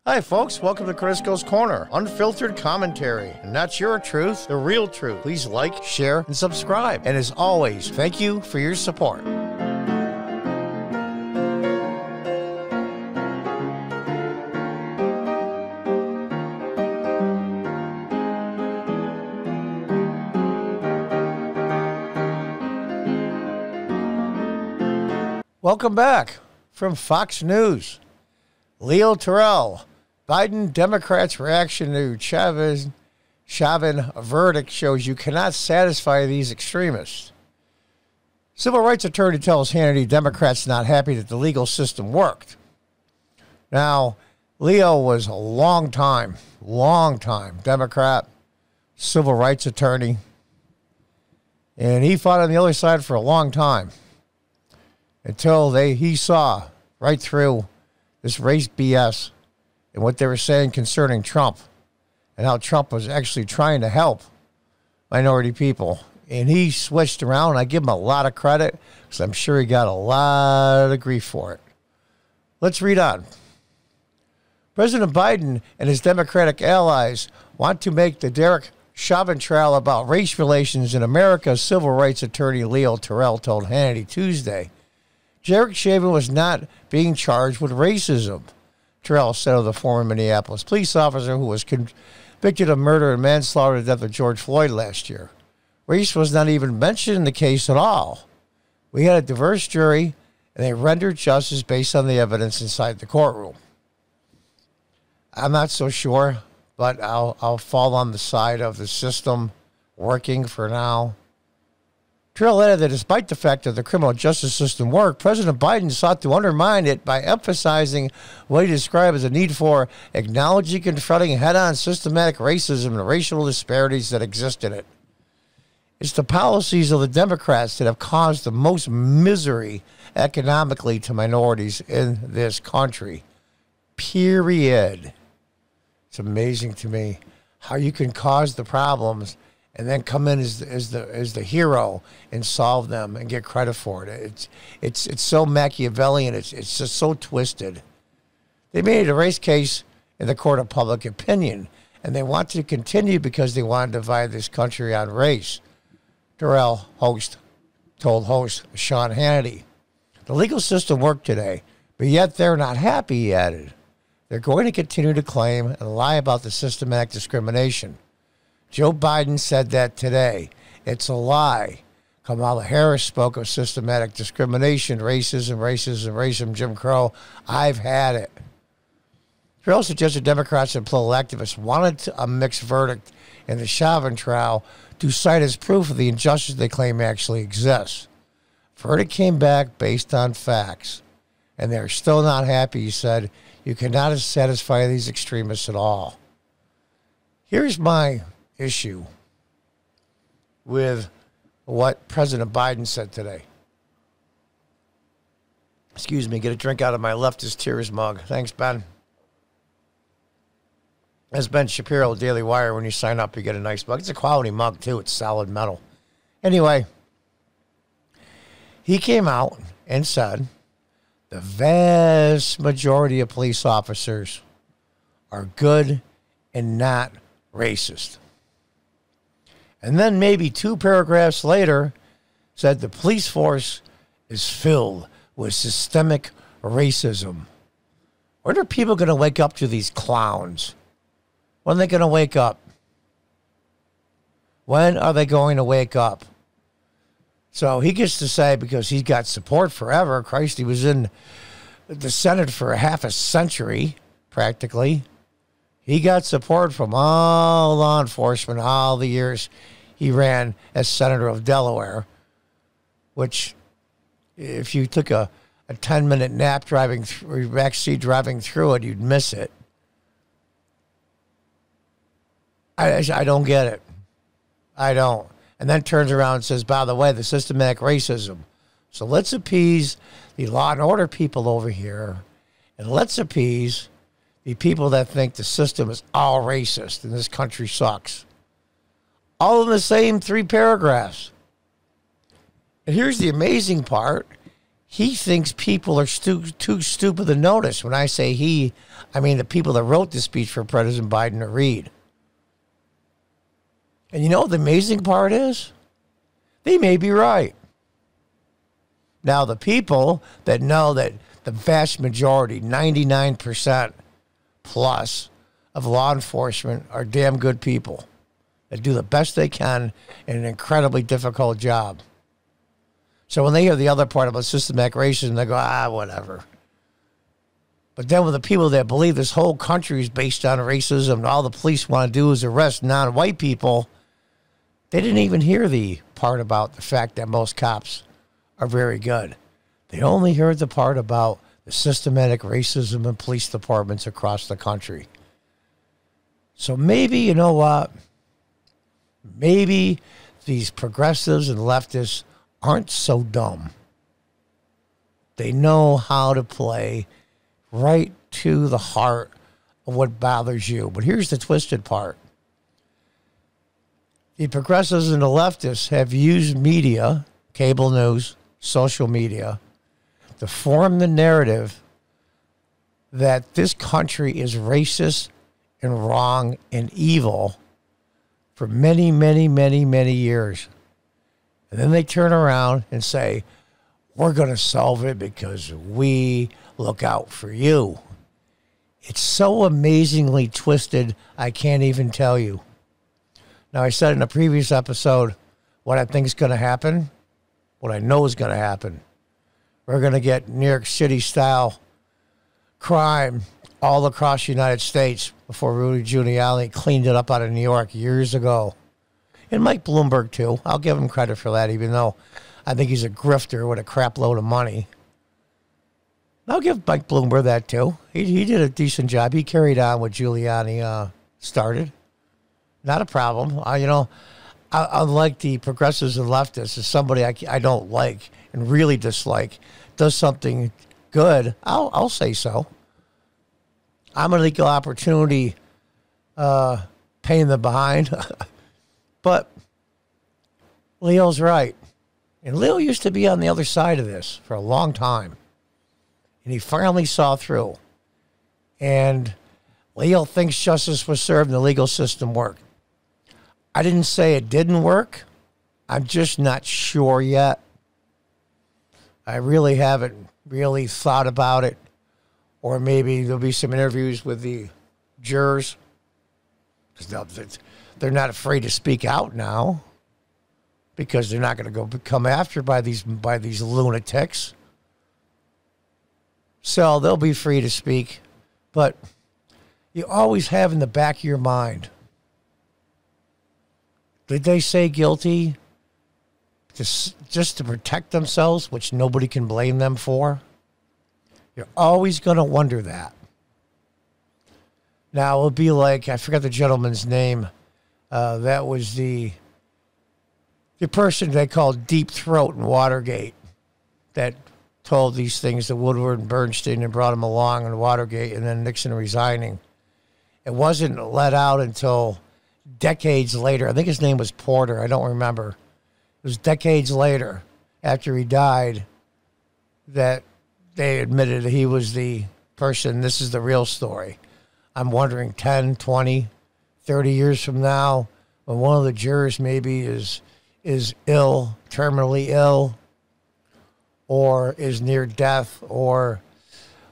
Hi folks, welcome to Crisco's Corner. Unfiltered commentary. Not your truth, the real truth. Please like, share, and subscribe. And as always, thank you for your support. Welcome back from Fox News. Leo TERRELL. Biden Democrats' reaction to Chauvin verdict shows you cannot satisfy these extremists. Civil rights attorney tells Hannity Democrats not happy that the legal system worked. Now, Leo was a long time Democrat, civil rights attorney, and he fought on the other side for a long time until he saw right through this race BS and what they were saying concerning Trump and how Trump was actually trying to help minority people. And he switched around. I give him a lot of credit because I'm sure he got a lot of grief for it. Let's read on. President Biden and his Democratic allies want to make the Derek Chauvin trial about race relations in America, civil rights attorney Leo TERRELL told Hannity Tuesday. Derek Chauvin was not being charged with racism, TERRELL said of the former Minneapolis police officer who was convicted of murder and manslaughter to the death of George Floyd last year. Race was not even mentioned in the case at all. We had a diverse jury, and they rendered justice based on the evidence inside the courtroom. I'm not so sure, but I'll fall on the side of the system working for now. TERRELL added that despite the fact that the criminal justice system worked, President Biden sought to undermine it by emphasizing what he described as a need for acknowledging, confronting head-on systematic racism and racial disparities that exist in it. It's the policies of the Democrats that have caused the most misery economically to minorities in this country. Period. It's amazing to me how you can cause the problems and then come in as the hero and solve them and get credit for it. It's so Machiavellian. It's just so twisted. They made it a race case in the court of public opinion, and they want to continue because they want to divide this country on race. TERRELL told host Sean Hannity. The legal system worked today, but yet they're not happy, he added. They're going to continue to claim and lie about the systematic discrimination. Joe Biden said that today. It's a lie. Kamala Harris spoke of systematic discrimination, racism, Jim Crow. I've had it. TERRELL suggested Democrats and political activists wanted a mixed verdict in the Chauvin trial to cite as proof of the injustice they claim actually exists. Verdict came back based on facts, and they're still not happy, he said. You cannot satisfy these extremists at all. Here's my issue with what President Biden said today. Excuse me, get a drink out of my leftist tears mug. Thanks, Ben. As Ben Shapiro, Daily Wire, when you sign up, you get a nice mug. It's a quality mug, too. It's solid metal. Anyway, he came out and said the vast majority of police officers are good and not racist. And then maybe 2 paragraphs later said the police force is filled with systemic racism. When are people going to wake up to these clowns? When are they going to wake up? When are they going to wake up? So he gets to say, because he's got support forever, Christ, he was in the Senate for half a century, practically. He got support from all law enforcement all the years he ran as Senator of Delaware, which if you took a 10-minute nap backseat driving through it, you'd miss it. I don't get it. I don't. And then turns around and says, by the way, the systematic racism. So let's appease the law and order people over here, and let's appease the people that think the system is all racist and this country sucks. All in the same 3 paragraphs. And here's the amazing part. he thinks people are too stupid to notice. When I say he, I mean the people that wrote the speech for President Biden to read. And you know what the amazing part is? They may be right. Now, the people that know that the vast majority, 99% plus of law enforcement are damn good people that do the best they can in an incredibly difficult job. So when they hear the other part about systematic racism, they go, whatever. But then with the people that believe this whole country is based on racism and all the police want to do is arrest non-white people, they didn't even hear the part about the fact that most cops are very good. They only heard the part about the systematic racism in police departments across the country. So maybe, you know what? Maybe these progressives and leftists aren't so dumb. They know how to play right to the heart of what bothers you. But here's the twisted part. The progressives and the leftists have used media, cable news, social media, to form the narrative that this country is racist and wrong and evil for many, many, many, many years. And then they turn around and say, we're going to solve it because we look out for you. It's so amazingly twisted, I can't even tell you. Now, I said in a previous episode what I think is going to happen, what I know is going to happen. We're going to get New York City-style crime all across the United States before Rudy Giuliani cleaned it up out of New York years ago. And Mike Bloomberg, too. I'll give him credit for that, even though I think he's a grifter with a crap load of money. I'll give Mike Bloomberg that, too. He did a decent job. He carried on what Giuliani started. Not a problem. Unlike the progressives and leftists, as somebody I don't like and really dislike does something good, I'll say so. I'm an equal opportunity pain in the behind. But Leo's right. And Leo used to be on the other side of this for a long time. And he finally saw through. And Leo thinks justice was served and the legal system worked. I didn't say it didn't work. I'm just not sure yet. I really haven't really thought about it. Or maybe there'll be some interviews with the jurors. They're not afraid to speak out now because they're not going to come after by these lunatics. So they'll be free to speak. But you always have in the back of your mind, did they say guilty just to protect themselves, which nobody can blame them for? You're always going to wonder that. Now, it'll be like, I forgot the gentleman's name. That was the person they called Deep Throat in Watergate that told these things to Woodward and Bernstein and brought them along in Watergate and then Nixon resigning. It wasn't let out until decades later. I think his name was Porter. I don't remember. It was decades later after he died that they admitted that he was the person. This is the real story. I'm wondering 10, 20, 30 years from now when one of the jurors maybe is ill, terminally ill, or is near death, or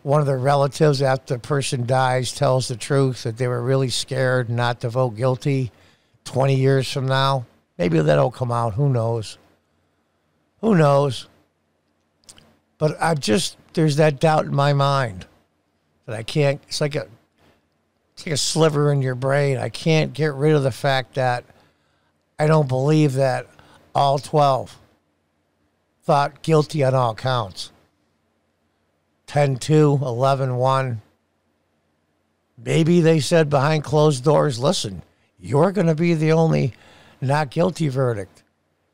one of the relatives after the person dies tells the truth that they were really scared not to vote guilty 20 years from now. Maybe that'll come out. Who knows? Who knows? But there's that doubt in my mind that I can't, it's like a sliver in your brain. I can't get rid of the fact that I don't believe that all 12 thought guilty on all counts. 10-2, 11-1. Maybe they said behind closed doors, listen, you're going to be the only not guilty verdict.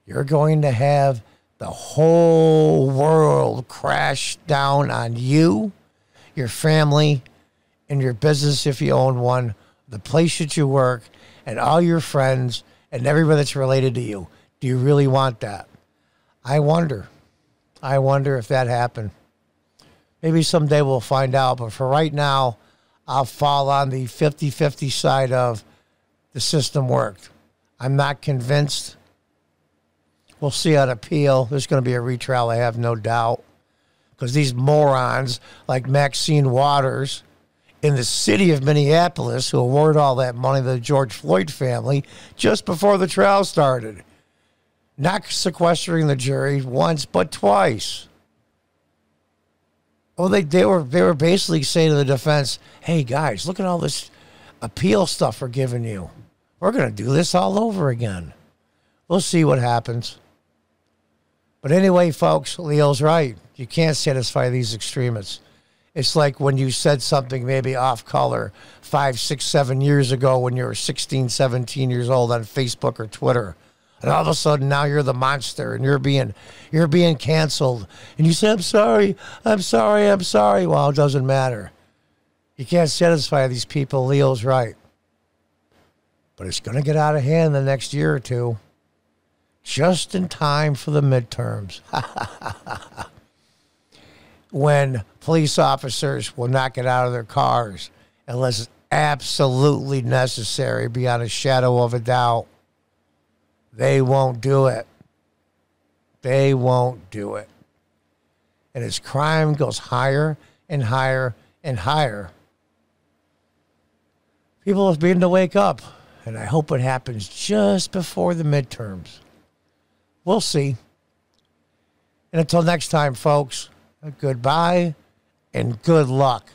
You're going to have the whole world crash down on you, your family, and your business if you own one, the place that you work, and all your friends, and everybody that's related to you. Do you really want that? I wonder. I wonder if that happened. Maybe someday we'll find out. But for right now, I'll fall on the 50-50 side of the system worked. I'm not convinced. We'll see on appeal. There's going to be a retrial, I have no doubt. Because these morons like Maxine Waters in the city of Minneapolis, who awarded all that money to the George Floyd family just before the trial started, not sequestering the jury once but twice. Well, they were basically saying to the defense, "Hey guys, look at all this appeal stuff we're giving you. We're going to do this all over again." We'll see what happens. But anyway, folks, Leo's right. You can't satisfy these extremists. It's like when you said something maybe off color 5, 6, 7 years ago when you were 16, 17 years old on Facebook or Twitter. And all of a sudden now you're the monster and you're being canceled. And you say, I'm sorry. Well, it doesn't matter. You can't satisfy these people. Leo's right. But it's going to get out of hand the next year or two. Just in time for the midterms. When police officers will not get out of their cars unless it's absolutely necessary, beyond a shadow of a doubt. They won't do it. They won't do it. And as crime goes higher and higher and higher, people are beginning to wake up. And I hope it happens just before the midterms. We'll see. And until next time, folks, goodbye and good luck.